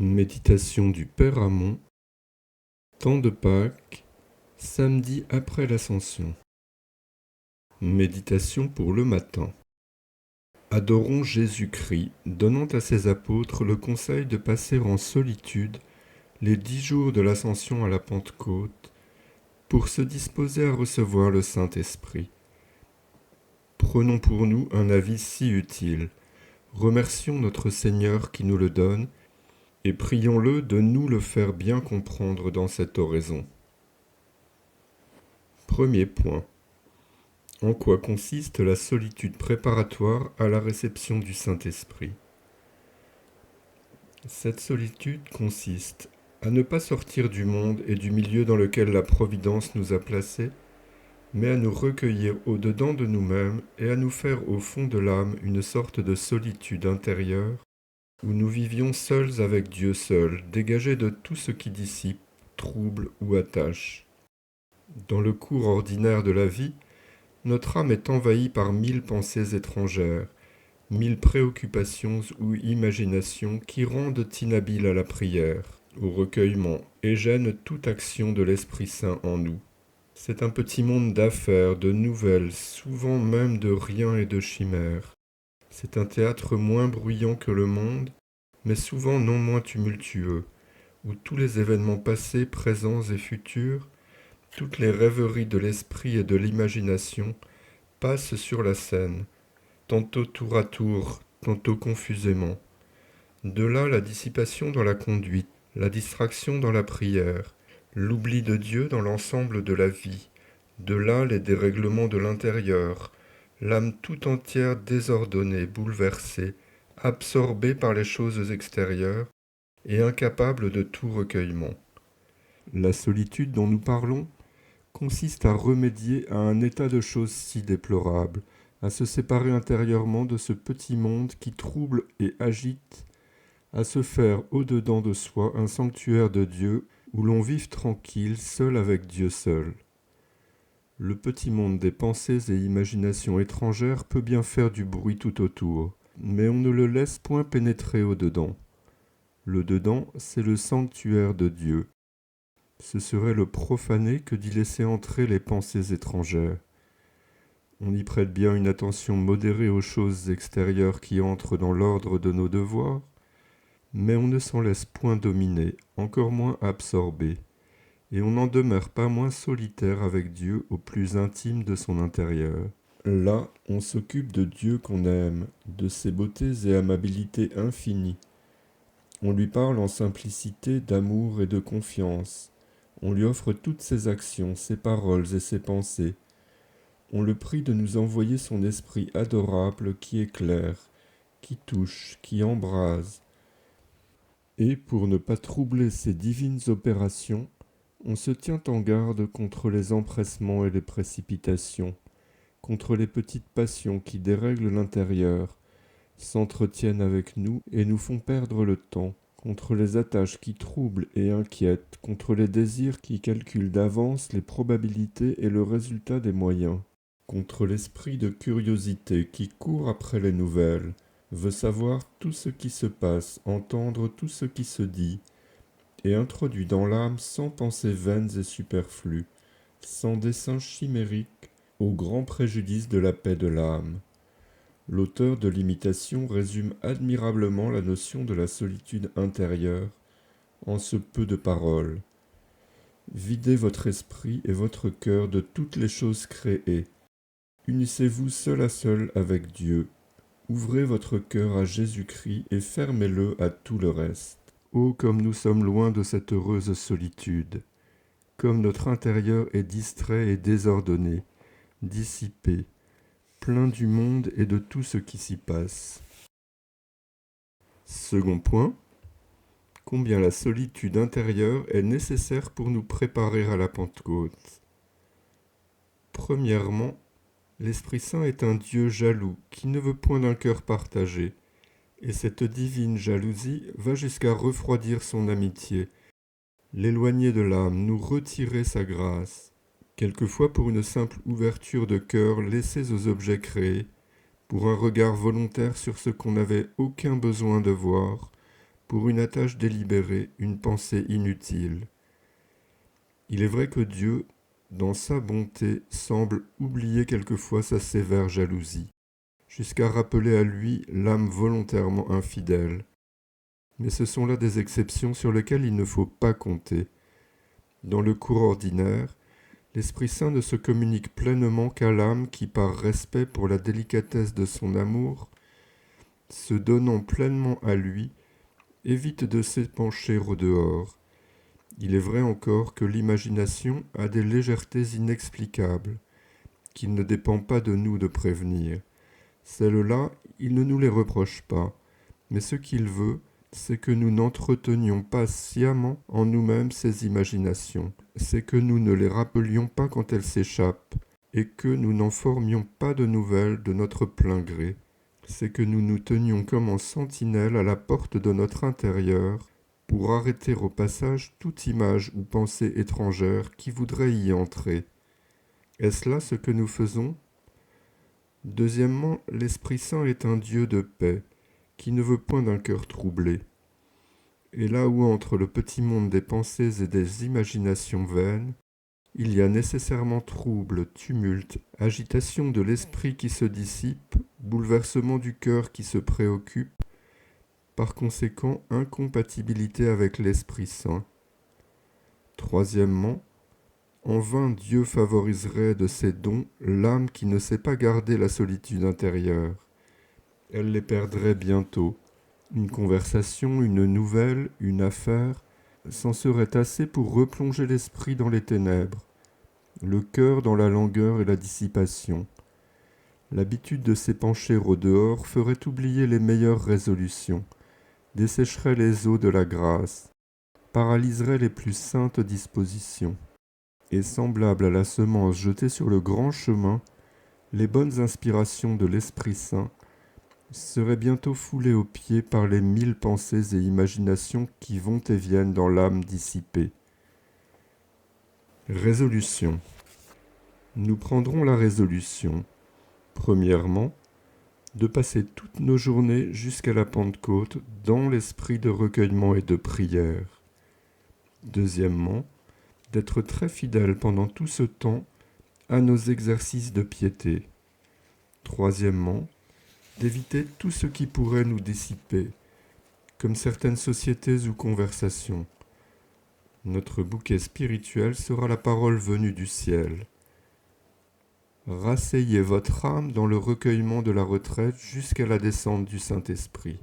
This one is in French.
Méditation du Père Amon, temps de Pâques, samedi après l'Ascension. Méditation pour le matin. Adorons Jésus-Christ, donnant à ses apôtres le conseil de passer en solitude les 10 jours de l'Ascension à la Pentecôte pour se disposer à recevoir le Saint-Esprit. Prenons pour nous un avis si utile. Remercions notre Seigneur qui nous le donne et prions-le de nous le faire bien comprendre dans cette oraison. Premier point. En quoi consiste la solitude préparatoire à la réception du Saint-Esprit ? Cette solitude consiste à ne pas sortir du monde et du milieu dans lequel la Providence nous a placés, mais à nous recueillir au-dedans de nous-mêmes et à nous faire au fond de l'âme une sorte de solitude intérieure où nous vivions seuls avec Dieu seul, dégagés de tout ce qui dissipe, trouble ou attache. Dans le cours ordinaire de la vie, notre âme est envahie par 1000 pensées étrangères, 1000 préoccupations ou imaginations qui rendent inhabiles à la prière, au recueillement et gênent toute action de l'Esprit Saint en nous. C'est un petit monde d'affaires, de nouvelles, souvent même de rien et de chimères. C'est un théâtre moins bruyant que le monde, mais souvent non moins tumultueux, où tous les événements passés, présents et futurs, toutes les rêveries de l'esprit et de l'imagination passent sur la scène, tantôt tour à tour, tantôt confusément. De là la dissipation dans la conduite, la distraction dans la prière, l'oubli de Dieu dans l'ensemble de la vie. De là les dérèglements de l'intérieur, l'âme tout entière désordonnée, bouleversée, absorbée par les choses extérieures et incapable de tout recueillement. La solitude dont nous parlons consiste à remédier à un état de choses si déplorable, à se séparer intérieurement de ce petit monde qui trouble et agite, à se faire au-dedans de soi un sanctuaire de Dieu où l'on vive tranquille, seul avec Dieu seul. Le petit monde des pensées et imaginations étrangères peut bien faire du bruit tout autour, mais on ne le laisse point pénétrer au-dedans. Le dedans, c'est le sanctuaire de Dieu. Ce serait le profaner que d'y laisser entrer les pensées étrangères. On y prête bien une attention modérée aux choses extérieures qui entrent dans l'ordre de nos devoirs, mais on ne s'en laisse point dominer, encore moins absorber, et on n'en demeure pas moins solitaire avec Dieu au plus intime de son intérieur. Là, on s'occupe de Dieu qu'on aime, de ses beautés et amabilités infinies. On lui parle en simplicité d'amour et de confiance. On lui offre toutes ses actions, ses paroles et ses pensées. On le prie de nous envoyer son esprit adorable qui éclaire, qui touche, qui embrase. Et pour ne pas troubler ces divines opérations, on se tient en garde contre les empressements et les précipitations, contre les petites passions qui dérèglent l'intérieur, s'entretiennent avec nous et nous font perdre le temps, contre les attaches qui troublent et inquiètent, contre les désirs qui calculent d'avance les probabilités et le résultat des moyens, contre l'esprit de curiosité qui court après les nouvelles, veut savoir tout ce qui se passe, entendre tout ce qui se dit, et introduit dans l'âme sans pensées vaines et superflues, sans dessein chimérique, au grand préjudice de la paix de l'âme. L'auteur de l'Imitation résume admirablement la notion de la solitude intérieure en ce peu de paroles. Videz votre esprit et votre cœur de toutes les choses créées. Unissez-vous seul à seul avec Dieu. Ouvrez votre cœur à Jésus-Christ et fermez-le à tout le reste. Oh, comme nous sommes loin de cette heureuse solitude, comme notre intérieur est distrait et désordonné, dissipé, plein du monde et de tout ce qui s'y passe. Second point, combien la solitude intérieure est nécessaire pour nous préparer à la Pentecôte. Premièrement, l'Esprit Saint est un Dieu jaloux qui ne veut point d'un cœur partagé, et cette divine jalousie va jusqu'à refroidir son amitié, l'éloigner de l'âme, nous retirer sa grâce, quelquefois pour une simple ouverture de cœur laissée aux objets créés, pour un regard volontaire sur ce qu'on n'avait aucun besoin de voir, pour une attache délibérée, une pensée inutile. Il est vrai que Dieu, dans sa bonté, semble oublier quelquefois sa sévère jalousie, jusqu'à rappeler à lui l'âme volontairement infidèle. Mais ce sont là des exceptions sur lesquelles il ne faut pas compter. Dans le cours ordinaire, l'Esprit Saint ne se communique pleinement qu'à l'âme qui, par respect pour la délicatesse de son amour, se donnant pleinement à lui, évite de s'épancher au dehors. Il est vrai encore que l'imagination a des légèretés inexplicables, qu'il ne dépend pas de nous de prévenir. Celles-là, il ne nous les reproche pas, mais ce qu'il veut, c'est que nous n'entretenions pas sciemment en nous-mêmes ces imaginations, c'est que nous ne les rappelions pas quand elles s'échappent, et que nous n'en formions pas de nouvelles de notre plein gré. C'est que nous nous tenions comme en sentinelle à la porte de notre intérieur, pour arrêter au passage toute image ou pensée étrangère qui voudrait y entrer. Est-ce là ce que nous faisons ? Deuxièmement, l'Esprit Saint est un Dieu de paix, qui ne veut point d'un cœur troublé. Et là où entre le petit monde des pensées et des imaginations vaines, il y a nécessairement trouble, tumulte, agitation de l'esprit qui se dissipe, bouleversement du cœur qui se préoccupe, par conséquent incompatibilité avec l'Esprit Saint. Troisièmement, en vain Dieu favoriserait de ses dons l'âme qui ne sait pas garder la solitude intérieure. Elle les perdrait bientôt. Une conversation, une nouvelle, une affaire, s'en serait assez pour replonger l'esprit dans les ténèbres, le cœur dans la langueur et la dissipation. L'habitude de s'épancher au dehors ferait oublier les meilleures résolutions, dessécherait les eaux de la grâce, paralyserait les plus saintes dispositions. Et semblable à la semence jetée sur le grand chemin, les bonnes inspirations de l'Esprit Saint seraient bientôt foulées aux pieds par les 1000 pensées et imaginations qui vont et viennent dans l'âme dissipée. Résolution. Nous prendrons la résolution, premièrement, de passer toutes nos journées jusqu'à la Pentecôte dans l'esprit de recueillement et de prière. Deuxièmement, d'être très fidèles pendant tout ce temps à nos exercices de piété. Troisièmement, d'éviter tout ce qui pourrait nous dissiper, comme certaines sociétés ou conversations. Notre bouquet spirituel sera la parole venue du ciel. Rasseyez votre âme dans le recueillement de la retraite jusqu'à la descente du Saint-Esprit.